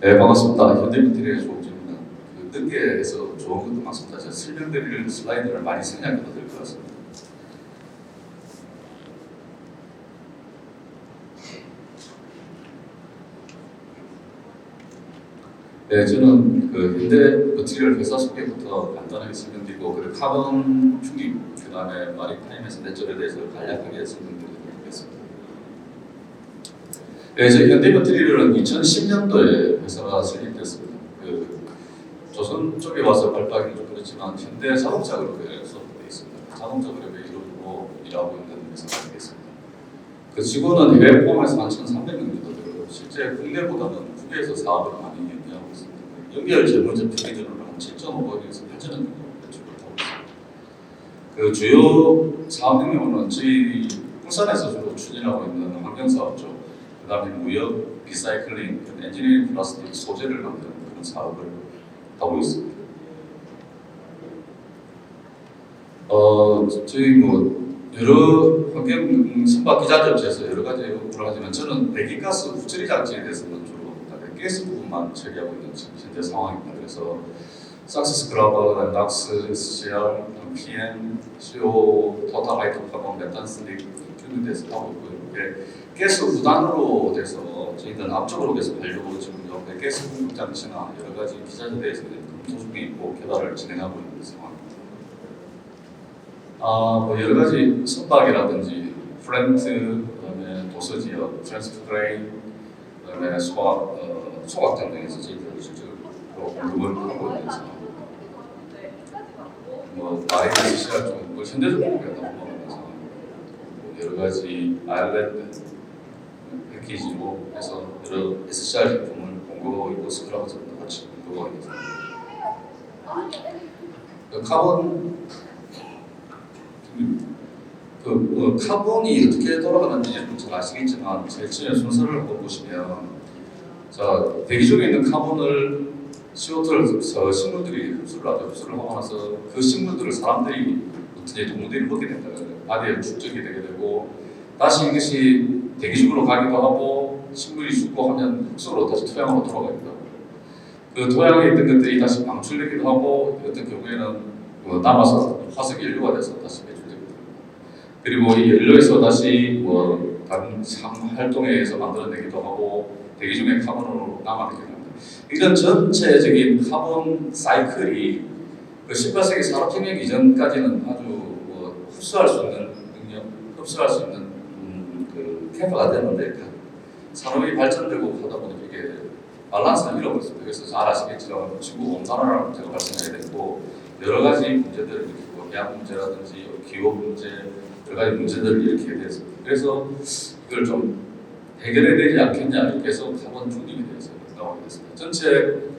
네, 반갑습니다. 현대미터리의 조옥진입니다. 그 뜬계에서 좋은 것도 많습니다. 제가 설명드릴 슬라이드를 많이 생략해도 될 것 같습니다. 네, 저는 그 현대미터리얼 회사 소개부터 간단하게 설명드리고, 그리고 카본 중립, 그 다음에 마리타임에서 내절에 대해서 간략하게 설명드리도록 하겠습니다. 네, 저희 현대미터리얼은 2010년도에 회사가 설립됐습니다. 그 조선 쪽에 와서 발표하기는 좀 그렇지만 현대 자동차 그룹에 소속되어 있습니다. 자동차 그룹에 이루고 일하고 있는 회사가 되겠습니다. 그 직원은 해외 포함해서 한 1,300명 정도 되고, 실제 국내보다는 국외에서 사업을 많이 연계하고 있습니다. 연결 전문점 기준으로 한 7.5억에서 8천억 정도 매출을 하고 있습니다. 그 주요 사업 경영은 저희 부산에서 주로 추진하고 있는 환경 사업 쪽, 그 다음에 무역, 리사이클링, 엔지니어링 플라스틱 소재를 만드는 그런 사업을 하고 있습니다. 저희 여러 환경 선박 기자 업체에서 여러 가지 업무를 하지만 저는 배기가스 후처리 장치에 대해서는 주로 가스 부분만 처리하고 있는 현재 상황입니다. 그래서 석스 스크러버, 낙스, SCR, PM, CO, 토탈 하이드로카본, 메탄 슬릭 이런 데서 하고 있고요. 가스 후단으로 돼서 저희는 앞쪽으로 계속 하려고 지금 옆에 가스 공급 장치나 여러 가지 기자재대에서 검토 중에 있고 개발을 진행하고 있는 상황입니다. 여러 가지 선박이라든지 플랜트, 그다음에 도서지역, 트랜스프레인, 그다음에 소각장 등에서 저희들 실제로 공급을 하고 있는 상황입니다. RSCR 쪽 현대적으로 넘어가는 상황입니다. 여러 가지 아일랜드 패키지로 해서 여러 SCR 제품을 공급하고 있고 스크라버 제품도 같이 공급하고 있습니다. 카본이 어떻게 돌아가는지 잘 아시겠지만 제일 처음에 순서를 한번 보시면, 자, 대기 중에 있는 카본을 CO2를 식물들이 흡수를 하고 나서 그 식물들을 사람들이 어떻게 동물들이 먹게 된다. 바디에 축적이 되게 되고 다시 이것이 대기 중으로 가기도 하고 식물이 죽고 하면 흡수로 다시 토양으로 돌아갑니다. 그 토양에 있던 것들이 다시 방출되기도 하고 어떤 경우에는 남아서 화석 연료가 돼서 다시 배출됩니다. 그리고 이 연료에서 다시 다른 활동에 의해서 만들어내기도 하고 대기 중에 카본으로 남아내기도 합니다. 이런 전체적인 카본 사이클이 그 18세기 산업혁명 이전까지는 아주 흡수할 수 있는 능력, 흡수할 수 있는 그 캐파가 되는데 산업이 발전되고 하다 보니 이게 밸런스를 잃어버렸습니다. 그래서 잘 아시겠지만 지구 온난화라는 문제가 발생하게 되고 여러 가지 문제들을 일으키고 약 문제라든지 기후 문제 여러 가지 문제들을 일으키게 됐습니다. 그래서 이걸 좀 해결해야 되지 않겠냐 이렇게 해서 카본 중립에 대해서 나오게 됐습니다. 전체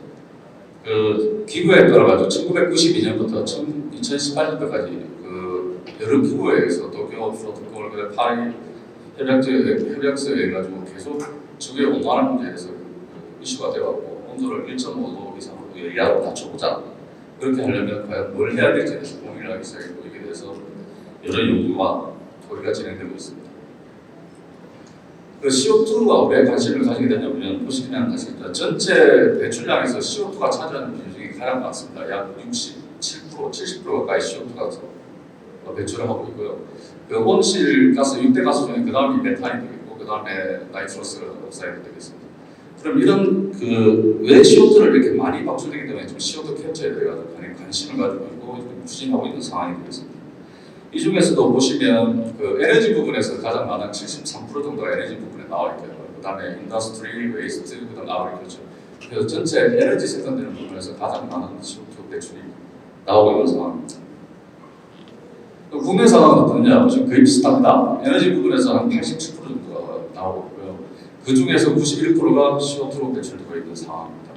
그 기구에 따라가지고 1992년부터 2018년도까지 그 여러 기구에 의해서 도쿄 프로토콜, 파리 협약서에 해가지고 계속 지구의 온난화 문제에 대해서 이슈가 되어왔고 온도를 1.5도 이상으로 이하로 낮춰보자. 그렇게 하려면 과연 뭘 해야 될지에 대해서 고민을 하기 시작했고 이게 대해서 여러 연구와 토의가 진행되고 있습니다. 그 CO2가 왜 관심을 가지게 되냐면 보시면 아시겠지만 전체 배출량에서 CO2가 차지하는 비중이 가장 많습니다. 약 67%, 70% 가까이 CO2가 배출을 하고 있고요. 그 온실가스, 육대가스 중에 그 다음이 메탄이 되겠고 그 다음에 나이트로스 옥사이드 되겠습니다. 그럼 이런 왜 CO2를 이렇게 많이 방출되기 때문에 지금 CO2 캡처에 대해 관심을 가지고 있고 추진하고 있는 상황이 되겠습니다. 이 중에서도 보시면 그 에너지 부분에서 가장 많은 73% 정도가 에너지 부분에 나와 있고요. 그 다음에 인더스트리, 웨이스트, 그 다음 아그리컬처. 그래서 전체 에너지 생산되는 부분에서 가장 많은 CO2 배출이 나오고 있는 상황입니다. 국내 상황은 어떠냐? 지금 거의 비슷합니다. 에너지 부분에서 한 87% 정도가 나오고 있고요. 그 중에서 91%가 CO2로 배출되고 있는 상황입니다.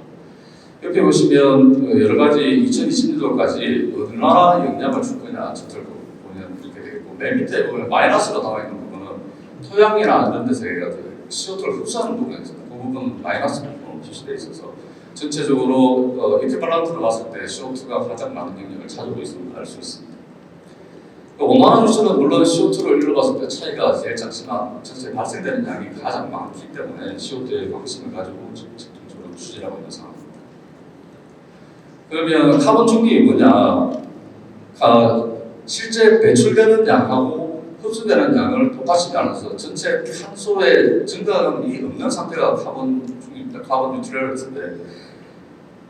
옆에 보시면 여러 가지 2020년도까지 얼마나 영향을 줄 거냐 전체를 보면 이렇게 되겠고, 맨 밑에 보면 마이너스로 나와 있는 부분은 토양이나 이런 데서 CO2를 흡수하는 부분에 있습니다. 그 부분은 마이너스 부분으로 표시되어 있어서 전체적으로 이퀴발런트로 봤을 때 CO2가 가장 많은 영향을 가지고 있음을 알 수 있습니다. 온난화 주체는 물론 CO2를 일러봤을 때 차이가 제일 작지만 전체 발생되는 양이 가장 많기 때문에 CO2에 관심을 가지고 집중적으로 추진하고 있는 상황입니다. 그러면 카본 중립이 뭐냐? 실제 배출되는 양하고 흡수되는 양을 똑같이 나눠서 전체 탄소의 증가량이 없는 상태가 카본 중립입니다. 카본 뉴트럴인데,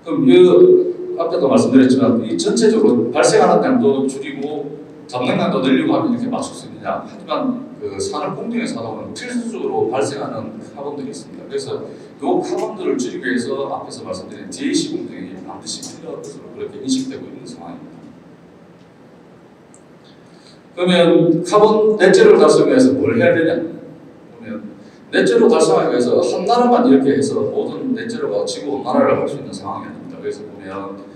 그럼 이 앞에도 말씀드렸지만 이 전체적으로 발생하는 양도 줄이고 잡는 양도 늘리고 하면 이렇게 맞출 수 있느냐? 하지만 그 산업 공정에서 하다 보면 필수적으로 발생하는 카본들이 있습니다. 그래서 이 카본들을 줄이기 위해서 앞에서 말씀드린 DAC 공정이 반드시 필요한 것으로 그렇게 인식되고 있는 상황입니다. 그러면 카본 넷제로를 달성하기 위해서 뭘 해야 되냐? 그러면 넷제로 달성하기 위해서 한 나라만 이렇게 해서 모든 넷제로가 지구 온난화를 할 수 있는 상황이 아닙니다. 그래서 보면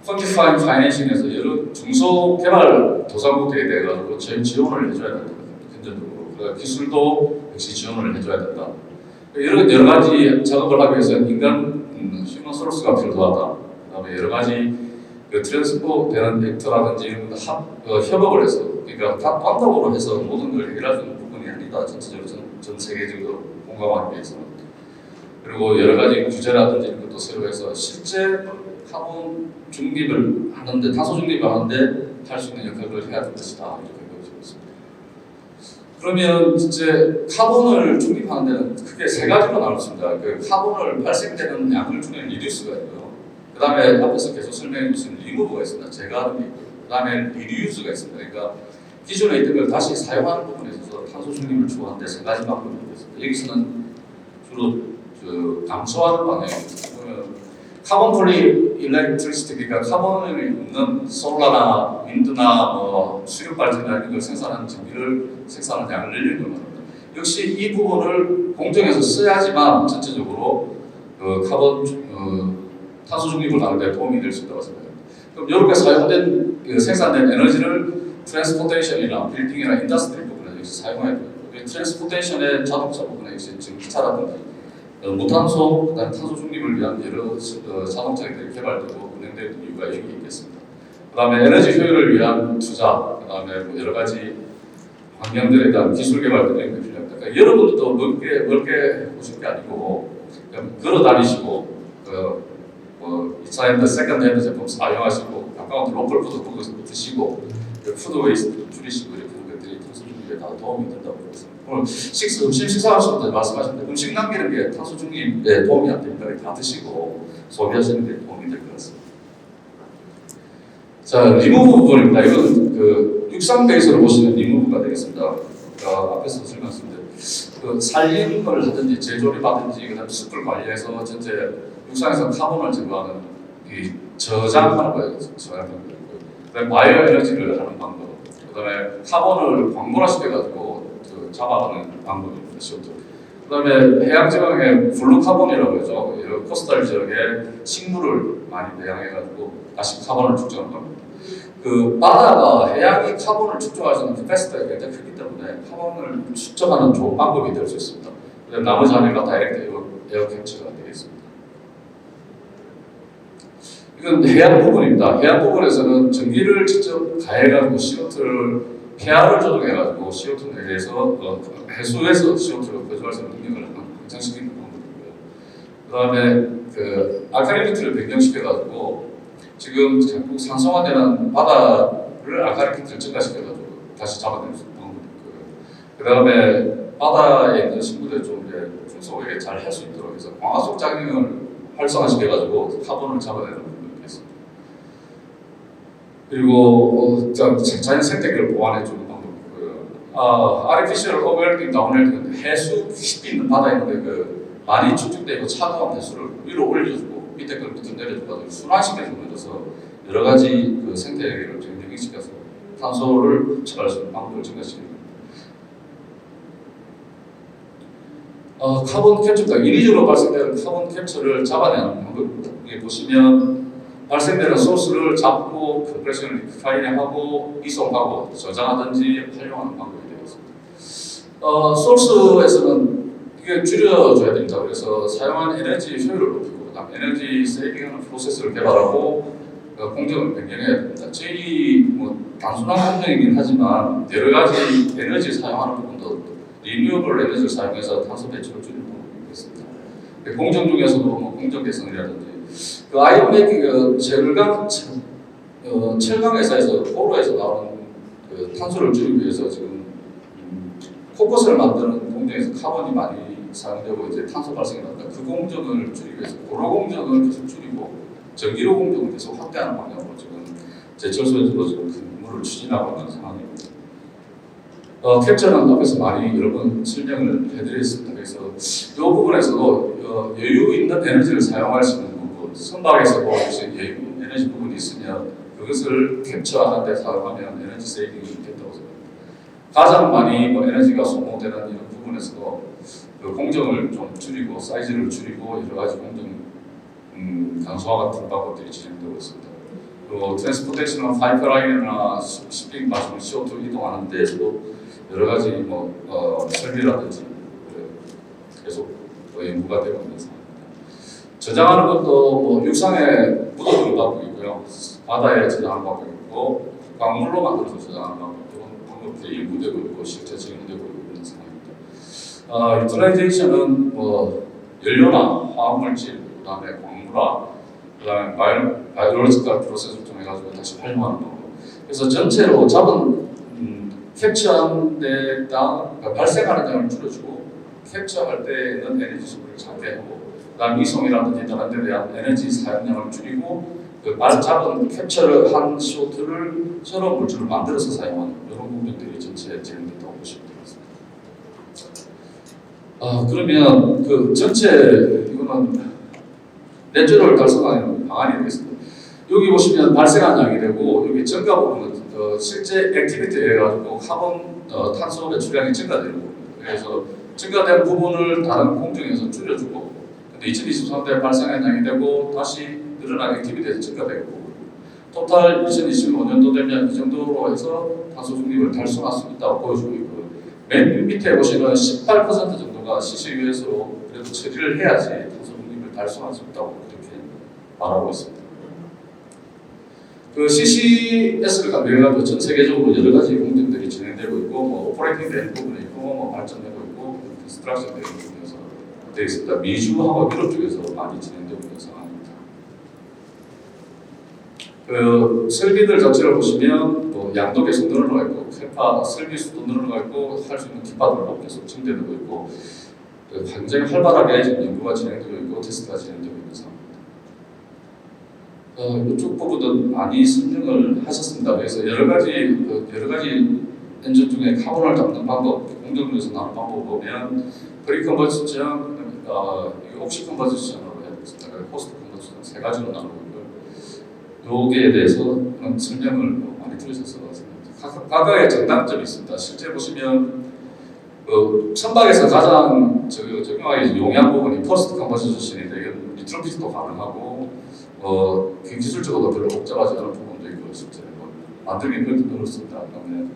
Quantifying Financing에서 여러 중소개발 도상국들에 대해 가지고 지원을 해줘야 된다. 근전적으로 그러니까 기술도 역시 지원을 해줘야 된다. 여러 가지 작업을 하기 위해서 인간 휴먼 소스가 필요하다. 그다음에 여러 가지 트랜스포 되는 액터라든지 이런 협업을 해서 그러니까 다 반복으로 해서 모든 걸 해결할 수 있는 부분이 아니다. 전체적으로 전 세계적으로 공감하기 위해서는. 그리고 여러 가지 규제라든지 이런 것도 새로 해서 실제 카본 중립을 하는데, 탄소 중립을 하는데 할 수 있는 역할을 해야 될 것이다. 이렇게 보여지고 있습니다. 그러면 이제 카본을 중립하는 데는 크게 세 가지로 나눴습니다. 그 카본을 발생되는 양을 주는 리듀스가 있고요. 그 다음에 앞에서 계속 설명해 주신 리무브가 있습니다. 제거하는 게 있고요. 그 다음에 리유즈가 있습니다. 그러니까 기존에 있던 걸 다시 사용하는 부분에 있어서 탄소 중립을 추구하는데 세 가지 방법이 있습니다. 여기서는 주로 감소하는 방향입니다. 카본 프리 일렉트리시티, 그러니까 카본을 없는 솔라나 윈드나 수력 발전이나 이런 걸 생산하는 전기를 생산하는 양을 늘리는 겁니다. 역시 이 부분을 공정에서 써야지만 전체적으로 탄소 중립을 하는 데 도움이 될 수 있다고 생각합니다. 그럼 이렇게 사용된 생산된 에너지를 트랜스포테이션이나 빌딩이나 인더스트리 부분에 역시 사용해야 됩니다. 트랜스포테이션의 자동차 부분에 역시 전기차라든지 무탄소, 그다음 탄소 중립을 위한 여러 자동차들이 개발되고 운행되는 이유가 여기 있겠습니다. 그다음에 에너지 효율을 위한 투자, 그다음에 여러 가지 환경들에 대한 기술 개발들이 필요합니다. 그러니까 여러분들도 넓게 보실 게 아니고 그냥 걸어 다니시고 이차핸드, 세컨드핸드 제품 사용하시고 가까운 로컬 푸드 드시고 푸드 웨이스트 줄이시고 이렇게 하는 것들이 탄소 중립에 다 도움이 된다고 보겠습니다. 오늘 음식 식사하실 때 말씀하셨는데 음식 남기는 게 탄소 중립에 도움이 안 됩니다. 다 드시고 소비하시는 데 도움이 될 것 같습니다. 자, 리무브 부분입니다. 이건 육상 베이스로 보시는 리무브가 되겠습니다. 앞에서 설명했습니다. 살림을 하든지 재조립하든지 그다음 숲을 관리해서 전체 육상에서 카본을 제거하는 저장하는 거예요. 저장하는 거고요. 그다음에 바이오 에너지를 하는 방법. 그다음에 카본을 광물화시켜가지고 잡아가는 방법입니다. 그다음에 해양 지방에 블루 카본이라고 하죠. 코스탈 지역에 식물을 많이 배양해가지고 다시 카본을 축적하는 겁니다. 바다가 해양이 카본을 축적할 수 있는 캐패시티가 굉장히 크기 때문에 카본을 축적하는 좋은 방법이 될 수 있습니다. 그다음에 나머지 하나가 다이렉트 에어 캡처가 되겠습니다. 이건 해안 부분입니다. 해안 부분에서는 전기를 직접 가해가지고 CO2를 폐하를 조정해가지고 CO2 내에서 해수에서 CO2를 거주할 수 있는 능력을 확장시키는 방법이고요. 그 다음에 알칼리니트를 변경시켜가지고 지금 자꾸 산성화되는 바다를 알칼리니트를 증가시켜가지고 다시 잡아낼 수 있는 방법이고요. 그 다음에 바다에 있는 식물들 좀 중소하게 잘 할 수 있도록 해서 광합성 작용을 활성화시켜가지고 카본을 잡아내는 방법이 있습니다. 그리고 자연 생태계를 보완해주는 방법이고요. Artificial Overwhelming Downwelling, 해수 깊이 있는 바다에 있는데 많이 축적되고 차가운 해수를 위로 올려주고 밑에 걸 밑으로 내려주고 순환시켜주면서 여러 가지 생태계를 변경시켜서 탄소를 처리할 수 있는 방법을 증가시키는 겁니다. 카본 캡처입니다. 인위적으로 발생되는 카본 캡처를 잡아내는 방법입니다. 여기 보시면 발생되는 소스를 잡고 컴프레션을 리파이닝하고 이송하고 저장하든지 활용하는 방법이 되겠습니다. 소스에서는 이게 줄여줘야 됩니다. 그래서 사용한 에너지 효율을 높이고 그다음 에너지 세이빙하는 프로세스를 개발하고 공정을 변경해야 됩니다. 저희 단순한 공정이긴 하지만 여러 가지 에너지 사용하는 부분도 리뉴어블 에너지를 사용해서 탄소 배출을 줄이는 방법이 있습니다. 공정 중에서도 뭐 공정 개선이라든지 그 아이언맥이 그 철강 회사에서 보로에서 나오는 그 탄소를 줄이기 위해서 지금 코끝을 만드는 공정에서 카본이 많이 사용되고 이제 탄소 발생이 난다. 그 공정을 줄이기 위해서 고로 공정을 계속 줄이고 전기로 공정을 계속 확대하는 방향으로 지금 제철소에서도 지금 그 업무를 추진하고 있는 상황입니다. 캡처는 앞에서 많이 여러 번 설명을 해드렸습니다. 그래서 이 부분에서도 여유 있는 에너지를 사용할 수 있는 부분, 선박에서 보여주신 여유 에너지 부분이 있으면 그것을 캡처하는 데 사용하면 에너지 세이빙이 있겠다고 생각합니다. 가장 많이 뭐 에너지가 소모되는 이런 부분에서도 그 공정을 좀 줄이고 사이즈를 줄이고 여러 가지 공정 간소화 같은 방법들이 진행되고 있습니다. 그리고 트랜스포테이션 파이프라인이나 shipping 마시는 CO2 이동하는 데에서도 여러 가지 뭐 설비라든지 계속 연구가 되고 있는 상황입니다. 저장하는 것도 뭐 육상에 묻어두는 방법이고요, 바다에 저장하는 방법이 있고 광물로 만들어서 저장하는 방법 이런 방법들이 연구되고 있고 실제 적용되고 있는 상황입니다. 유틸라이제이션은 뭐 연료나 화학물질, 그다음에 광물화, 그다음에 바이올로지컬 프로세스를 통해 가지고 다시 활용하는 방법. 그래서 전체로 잡은 캡처한 데당 발생하는 양을 줄여주고 캡처할 때는 에너지 소비를 작게 하고 그다음 이송이라든지 다른 데 대한 에너지 사용량을 줄이고 그 잡은 캡처를 한 CO2를 새로운 물질을 만들어서 사용하는 이런 공정들이 전체 진행된다고 보시면 되겠습니다. 그러면 그 전체 이거는 넷제로를 달성하는 방안이 되겠습니다. 여기 보시면 발생한 양이 되고 여기 증가 부분은 실제 액티비티에 가지고 카본 탄소 배출량이 증가되는 부분입니다. 그래서 증가된 부분을 다른 공정에서 줄여주고 근데 2023년에 발생한 양이 되고 다시 늘어난 액티비티에서 증가되고 토탈 2025년도 되면 이 정도로 해서 탄소 중립을 달성할 수 있다고 보여주고 있고 맨 밑에 보시면 18% 정도가 CCUS로 그래도 처리를 해야지 탄소 중립을 달성할 수 있다고 그렇게 말하고 있습니다. 그 CCS를 간주해가지고 전 세계적으로 여러 가지 공정들이 진행되고 있고, 뭐 오퍼레이팅 되는 부분이 있고, 뭐 발전되고 있고, 디스트럭션 되는 부분에서 되어 있습니다. 미주하고 유럽 쪽에서 많이 진행되고 있는 상황입니다. 그 설비들 자체를 보시면 뭐 양도 계속 늘어나고 있고, 캐파 설비 수도 늘어나고 있고, 할 수 있는 기파들도 계속 증대되고 있고, 굉장히 활발하게 지금 연구가 진행되고 있고, 테스트가 진행되고 있는 상황입니다. 이쪽 부분도 많이 설명을 하셨습니다. 그래서 여러 가지 엔진 중에 카본을 잡는 방법, 공정에서 나오는 방법을 보면 프리컨버전, 옥시 컨버전으로 해야 되겠습니다. 포스트 컨버전 세 가지로 나누고 있고요. 여기에 대해서 설명을 많이 들으셔서 각각의 장단점이 있습니다. 실제 보시면 선박에서 가장 적용하기 용이한 부분이 포스트 컨버전인데 리트로핏도 가능하고 그 기술적으로 별로 복잡하지 않은 부분도 있고 실제 만들기 그렇게 어렵습니다. 그다음에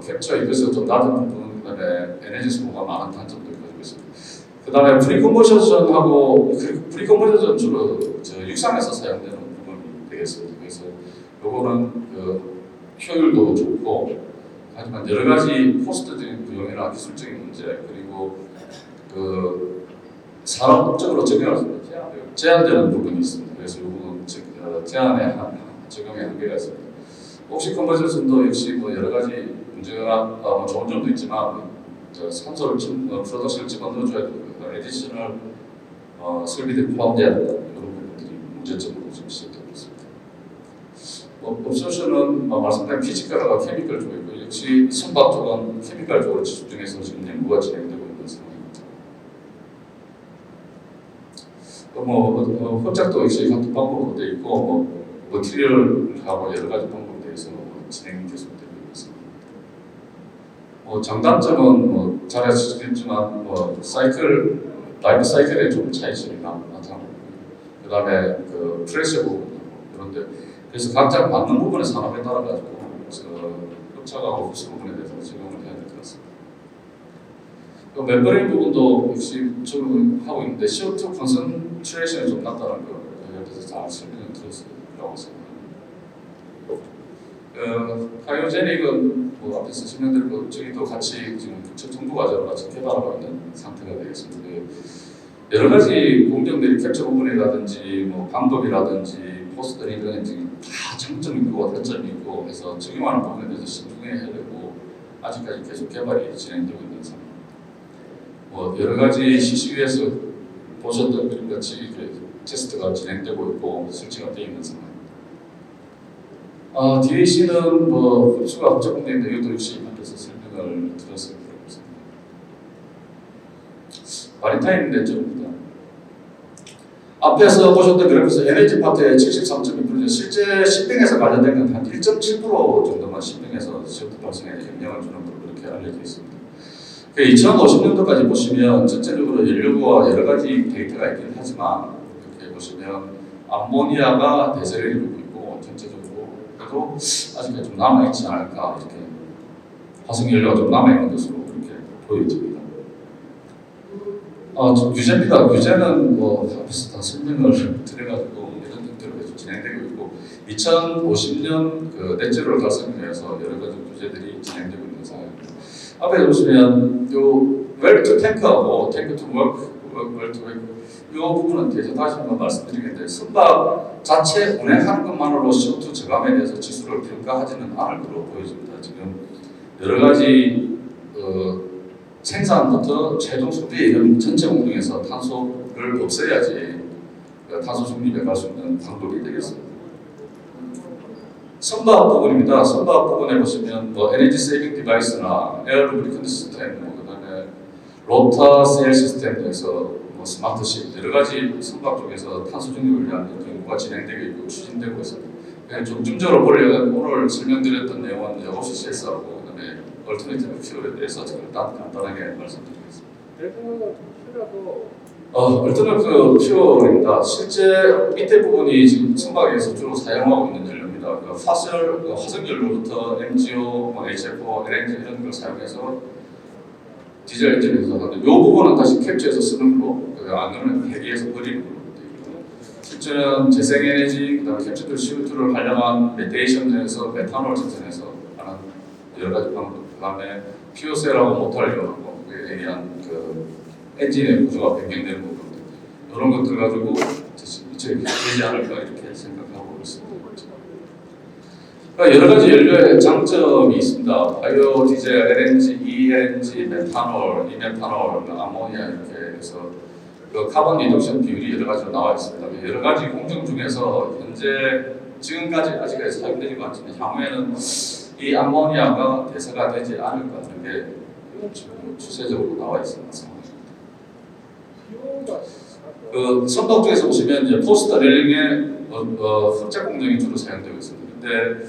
캡처 이것은 좀 낮은 부분, 그다음에 에너지 소모가 많은 단점도 가지고 있습니다. 그다음에 프리컨버전하고 프리컨버전 주로 육상에서 사용되는 부분이 되겠습니다. 그래서 요거는 효율도 좋고 하지만 여러 가지 코스트적인 비용이나 기술적인 문제 그리고 산업적으로 적용할 수 있는 제한되는 부분이 있습니다. 그래서 이 부분은 제한의 적용의 한계가 있습니다. 옥시 컨버전도 역시 뭐 여러 가지 문제가 좋은 점도 있지만 산소를 프로덕션을 집어넣어줘야 되고 에디셔널 설비들이 포함돼야 된다 이런 부분들이 문제점으로 지금 시작되고 있습니다. 옵션은 말씀드린 피지컬과 케미컬 쪽이고 역시 선박 쪽은 케미컬 쪽으로 집중해서 지금 연구가 진행되고 있는 상황입니다. 흡착도 역시 같은 방법으로 되어 있고 머티리얼하고 여러 가지 방법에 대해서 진행이 계속되고 있습니다. 장단점은 잘 아시겠지만 라이프 사이클에 좀 차이점이 나타나고 그 다음에 프레셔 부분 그런데 그래서 각자 맞는 부분의 산업에 따라 가지고 흡착하고 흡수 부분에 대해서 적용을 해야 될 것 같습니다. 멤버레인 부분도 역시 적용하고 있는데 CO2 컨센트레이션이 좀 낮다는 거에 대해서 잘 설명을 드렸으라고 생각합니다. 카이오제닉은 앞에서 설명드린 저희도 같이 지금 정부 과제로 같이 개발하고 있는 상태가 되겠습니다. 여러 가지 공정들이 캡처 부분이라든지 뭐 방법이라든지 포스터링이라든지 다 장점이 있고 단점이 있고 해서 적용하는 부분에 대해서 신중해야 되고 아직까지 계속 개발이 진행되고 있는 상황. 뭐 여러 가지 CCU에서 보셨던 그림 같이 테스트가 진행되고 있고 설치가 되어 있는 상황입니다. DAC는 뭐 흡수가 합작공대인데 이것도 역시 앞에서 설명을 드렸을 필요가 없습니다. 마리타임 렌저입니다. 앞에서 보셨던 그래프에서 에너지 파트의 73.2%, 실제 신빙에서 관련된 건 한 1.7% 정도만 신빙에서 CO2 발생에 영향을 주는 걸로 그렇게 알려져 있습니다. 2050년도까지 보시면 전체적으로 연료와 여러 가지 데이터가 있긴 하지만 이렇게 보시면 암모니아가 대세를 이루고 있고 전체적으로 그래도 아직까지 좀 남아있지 않을까 이렇게 화석연료가 좀 남아있는 것으로 그렇게 보여집니다. 규제입니다. 규제는 뭐 앞에서 다 설명을 드려가지고 이런 형태로 계속 진행되고 있고 2050년 그 넷제로를 달성하기 위해서 여러 가지 규제들이 진행되고 있는 상황입니다. 앞에 보시면 요 웰투 탱크하고 탱크 투 웰투 이 부분은 계속 다시 한번 말씀드리겠는데 선박 자체 운행하는 것만으로 CO2 저감에 대해서 지수를 평가하지는 않을 것으로 보여집니다. 지금 여러 가지 생산부터 최종 소비에 이런 전체 공정에서 탄소를 없애야지 탄소 중립에 갈 수 있는 방법이 되겠습니다. 선박 부분입니다. 선박 부분에 보시면 뭐 에너지 세이빙 디바이스나 에어 루브리컨트 시스템, 그다음에 로터 세일 시스템 등에서 뭐 스마트십 여러 가지 선박 쪽에서 탄소 중립을 위한 연구가 진행되고 있고 추진되고 있습니다. 그냥 중점적으로 보려면 오늘 설명드렸던 내용은 역없이 CSR하고 그다음에 얼터네티브 퓨얼에 대해서 간단하게 말씀드리겠습니다. 얼터네티브 퓨얼입니다. 실제 밑에 부분이 지금 선박에서 주로 사용하고 있는 연료입니다. 화석연료부터 MGO, HFO, LNG 이런 걸 사용해서 디젤 엔진에서 하는데 이 부분은 다시 캡처해서 쓰는 걸로 안 그러면 폐기해서 버리는 걸로 되어 있고 실제는 재생에너지, 그다음에 캡처된 CO2를 활용한 메테이션에서 메탄올 생산해서 하는 여러 가지 방법, 그다음에 퓨어셀하고 모터하고 그에 의한 그 엔진의 구조가 변경되는 부분 이런 것들 가지고 되지 않을까 이렇게 생각하고 있습니다. 여러 가지 연료의 장점이 있습니다. 바이오 디젤, LNG, ELNG, 메탄올, 이메탄올, 아모니아 이렇게 해서 그 카본 리덕션 비율이 여러 가지로 나와 있습니다. 여러 가지 공정 중에서 현재 지금까지 아직까지 사용되지 않지만 향후에는 이 아모니아가 대세가 되지 않을까 하는 게 지금 추세적으로 나와 있는 상황입니다. 그 선박 쪽에서 보시면 이제 포스터 렐링의 흡착 공정이 주로 사용되고 있습니다. 근데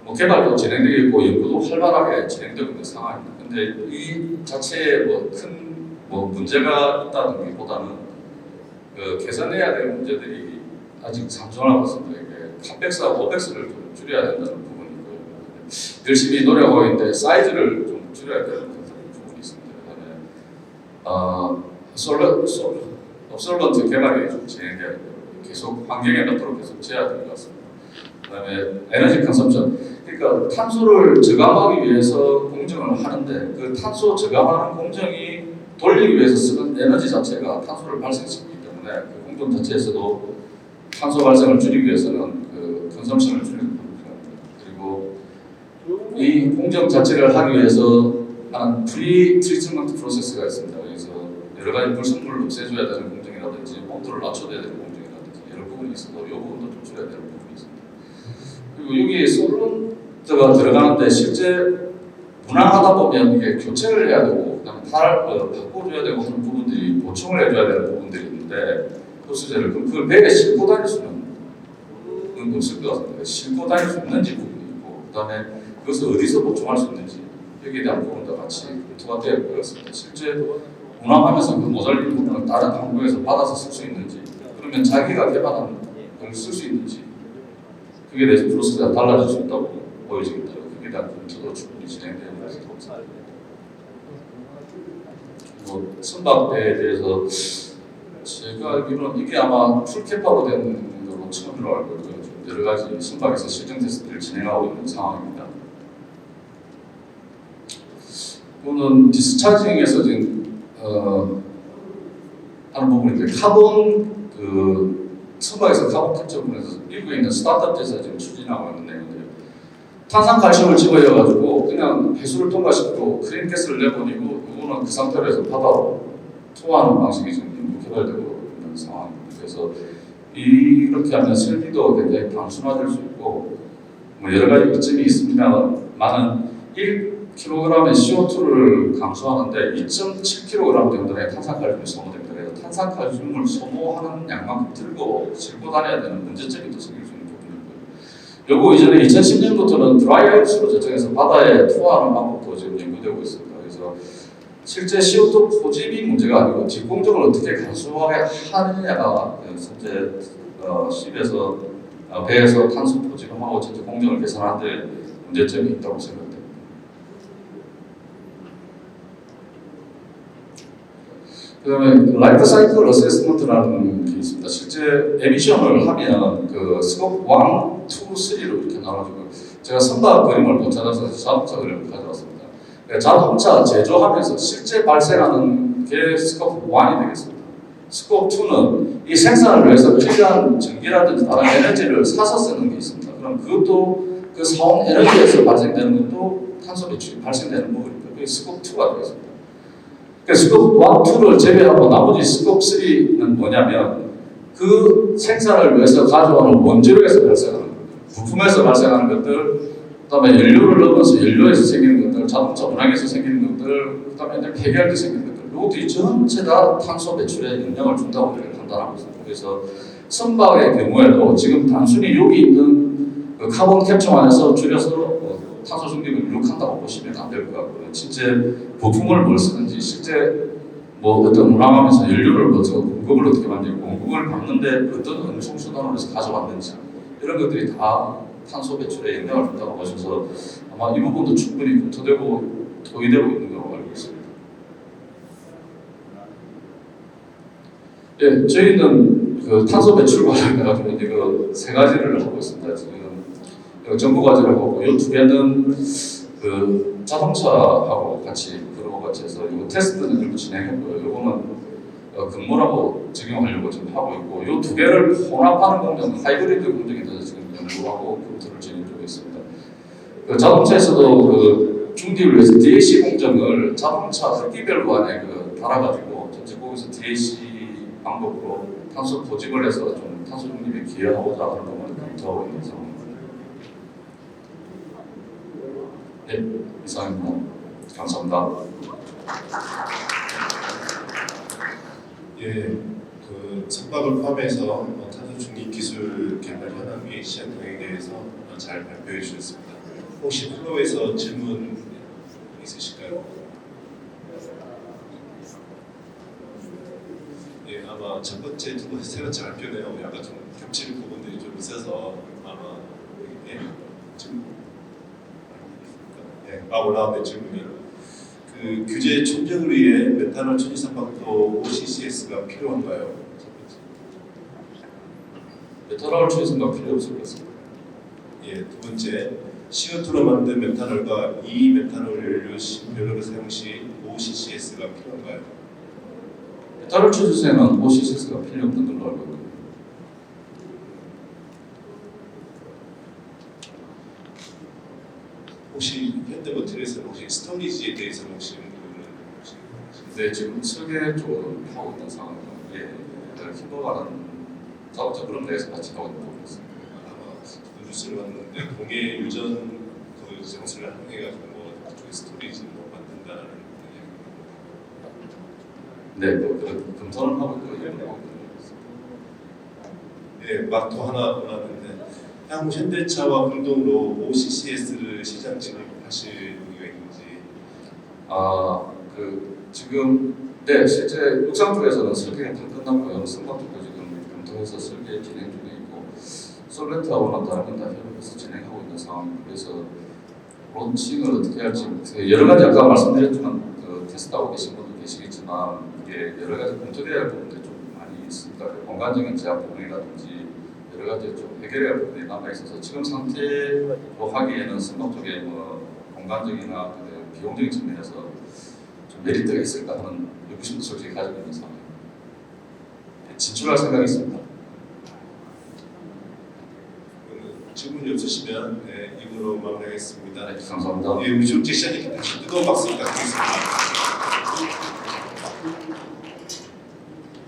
뭐 개발도 진행되고 있고 연구도 활발하게 진행되고 있는 상황입니다. 근데 이 자체에 큰 문제가 있다는기보다는 그 개선해야 될 문제들이 아직 상존하고 있습니다. 이게 컴백스하고 오백스를 좀 줄여야 된다는 부분이고요. 열심히 노력하고 있는데 사이즈를 좀 줄여야 되는 부분이 있습니다. 그다음에 업솔런트 개발이 좀 진행돼야 되고 계속 환경에 맞도록 계속 재야 될 것 같습니다. 그다음에 에너지 컨섬션, 그러니까 탄소를 저감하기 위해서 공정을 하는데 그 탄소 저감하는 공정이 돌리기 위해서 쓰는 에너지 자체가 탄소를 발생시키기 때문에 그 공정 자체에서도 탄소 발생을 줄이기 위해서는 그 컨섬션을 줄이는 부분이 필요합니다. 그리고 이 공정 자체를 하기 위해서 하는 프리 트리트먼트 프로세스가 있습니다. 그래서 여러 가지 불순물을 없애줘야 되는 공정이라든지 온도를 낮춰야 되는 공정이라든지 여러 부분이 있어서 이 부분도 좀 줄여야 되는 부분이 있습니다. 그리고 여기 솔런트가 들어가는데 실제 운항하다 보면 이게 교체를 해야 되고 그다음에 바꿔줘야 되고 하는 부분들이 보충을 해줘야 되는 부분들이 있는데 흡수제를 그걸 배에 싣고 다닐 수는 없을 것 같습니다. 싣고 다닐 수 있는지 부분이 있고 그다음에 그것을 어디서 보충할 수 있는지 여기에 대한 부분도 같이 검토가 되어야 될 것 같습니다. 실제 운항하면서 그 모자란 부분을 다른 항구에서 받아서 쓸 수 있는지 그러면 자기가 개발한 걸 쓸 수 있는지 그게 대해서 프로세스가 달라질 수 있다고 보여집니다. 그게 대한 검토도 충분히 진행되어야 될 것 같습니다. 선박배에 대해서 제가 알기로는 이게 아마 풀캡화로 된 걸로 처음으로 알고 있고요. 여러 가지 선박에서 실증 테스트를 진행하고 있는 상황입니다. 이거는 디스차징에서 지금 하는 부분인데 카본 선박에서 카본 캡처 부분에서 미국에 있는 스타트업에서 지금 추진하고 있는 내용들이에요. 탄산칼슘을 집어넣어가지고 그냥 해수를 통과시키고 크린가스를 내보내고 이거는 그 상태로 해서 바다로 투하하는 방식이 지금 연구 개발되고 있는 상황입니다. 그래서 이렇게 하면 설비도 굉장히 단순화될 수 있고 뭐 여러 가지 이점이 있습니다만은 1kg의 CO2를 감소하는데 2.7kg 정도의 탄산칼슘이 소모됩니다. 그래서 탄산칼슘을 소모하는 양만큼 들고 다녀야 되는 문제점이 또 생길 수 있는 부분이고요. 요거 이전에 2010년부터는 드라이아이스로 저장해서 바다에 투하하는 방법도 지금 연구되고 있습니다. 그래서 실제 CO2 포집이 문제가 아니고 뒷공정을 어떻게 간소하게 하느냐가 현재 ship에서 배에서 탄소 포집하고 전체 공정을 개선하는 데 문제점이 있다고 생각됩니다. 그 다음에 라이프 사이클 어세스먼트라는 게 있습니다. 실제 에미션을 하면 그 스코프 1, 2, 3로 이렇게 나눠지고 제가 선박 그림을 못 찾아서 자동차 그림을 가져왔습니다. 자동차 제조하면서 실제 발생하는 게 스코프 1이 되겠습니다. 스코프 2는 이 생산을 위해서 필요한 전기라든지 다른 에너지를 사서 쓰는 게 있습니다. 그럼 그것도 그 사온 에너지에서 발생되는 것도 탄소 배출이 발생되는 부분입니다. 그게 스코프 2가 되겠습니다. 스코프 1, 2를 제외하고 나머지 스코프 3는 뭐냐면 그 생산을 위해서 가져오는 원재료에서 발생하는 것들, 부품에서 발생하는 것들, 그 다음에 연료를 넣으면서 연료에서 생기는 것들, 자동차 운항에서 생기는 것들, 그 다음에 폐기할 때 생기는 것들, 이것들이 전체 다 탄소 배출에 영향을 준다고 저희가 판단하고 있습니다. 그래서 선박의 경우에도 지금 단순히 여기 있는 그 카본 캡처만해서 줄여서 탄소 중립을 이룩한다고 보시면 안 될 것 같고요. 실제 부품을 뭘 쓰는지, 실제 뭐 어떤 운항하면서 연료를 넣어서 공급을 어떻게 만들고 공급을 받는데 어떤 운송 수단으로 해서 가져왔는지 이런 것들이 다 탄소 배출에 영향을 준다고 보셔서 아마 이 부분도 충분히 검토되고 토의되고 있는 걸로 알고 있습니다. 예, 저희는 그 탄소 배출 관련해가지고 이제 그 세 가지를 하고 있습니다. 지금 정부 과제를 하고 이 두 개는 그 자동차하고 같이 그러고 같이 해서 이거 테스트는 좀 진행했고요. 이거는 근무라고 적용하려고 지금 하고 있고 이 두 개를 혼합하는 공정, 하이브리드 공정에 대해서 지금 연구하고 검토를 진행 중에 있습니다. 그 자동차에서도 그 중립을 위해서 DAC 공정을 자동차 흡기별로 안에 달아가지고 전체 거기서 DAC 방법으로 탄소 포집을 해서 좀 탄소 중립에 기여하고자 하는 부분을 검토하고 있는 상황입니다. 네, 이상입니다. 감사합니다. 예, 그 선박을 포함해서 탄소 중립 기술 개발 현황의 시작 등에 대해서 잘 발표해 주셨습니다. 혹시 플로에서 질문 있으실까요? 예, 아마 첫 번째, 두 번째, 세 번째 발표 내용 약간 좀 겹치는 부분들이 좀 있어서 아마 예, 좀 올라오는 질문이 그 규제 총정을 위해 메탄올 천지산박도 OCCS가 필요한가요? 메탄올 천지산박 필요 없을 것 같습니다. 예, 두 번째 CO2로 만든 메탄올과 이 메탄올 연료 사용 시 OCCS가 필요한가요? 메탄올 추출에는 OCCS가 필요 없는 걸로 알고 있습니다. 혹시 현대모터에서는 혹시 스토리지에 대해서 혹시 네, 지금 설계 쪽으로 하고 있는 상황입니다. 예, 힘도가는 자동차 그런 데에서 같이 하고 있는 부분이었습니다. 아마 뉴스를 봤는데 공해 유전 그 정수를 항해가지고 뭐 그쪽에 스토리지 뭐 만든다는 네, 뭐 그런 검토는 하고 있고 이런 하고 있는 예, 막또 하나 올랐는데 향후 현대차와 공동으로 OCCS를 시장 진입하실 의지가 있는지. 지금 네, 실제 육상 쪽에서는 설계가 다 끝났고요. 선박 쪽도 지금 검토해서 설계 진행 중에 있고 솔벤트하고는 다른 건 다 협업해서 진행하고 있는 상황입니다. 그래서 론칭을 어떻게 할지 여러 가지 아까 말씀드렸지만 테스트하고 계신 분도 계시겠지만 이게 여러 가지 검토돼야 할 부분들이 좀 많이 있습니다. 공간적인 제약 부분이라든지 여러 가지 좀 해결해야 할 부분이 남아 있어서 지금 상태로 하기에는 선박 쪽에 뭐 공간적이나 비용적인 측면에서 좀 메리트가 있을까 하는 의구심도 솔직히 가지고 있는 상황입니다. 진출할 생각이 있습니다. 질문이 없으시면 네, 이걸로 마무리하겠습니다. 네, 감사합니다. 예, 우리 조재 시장님 다시 뜨거운 박수 부탁드리겠습니다.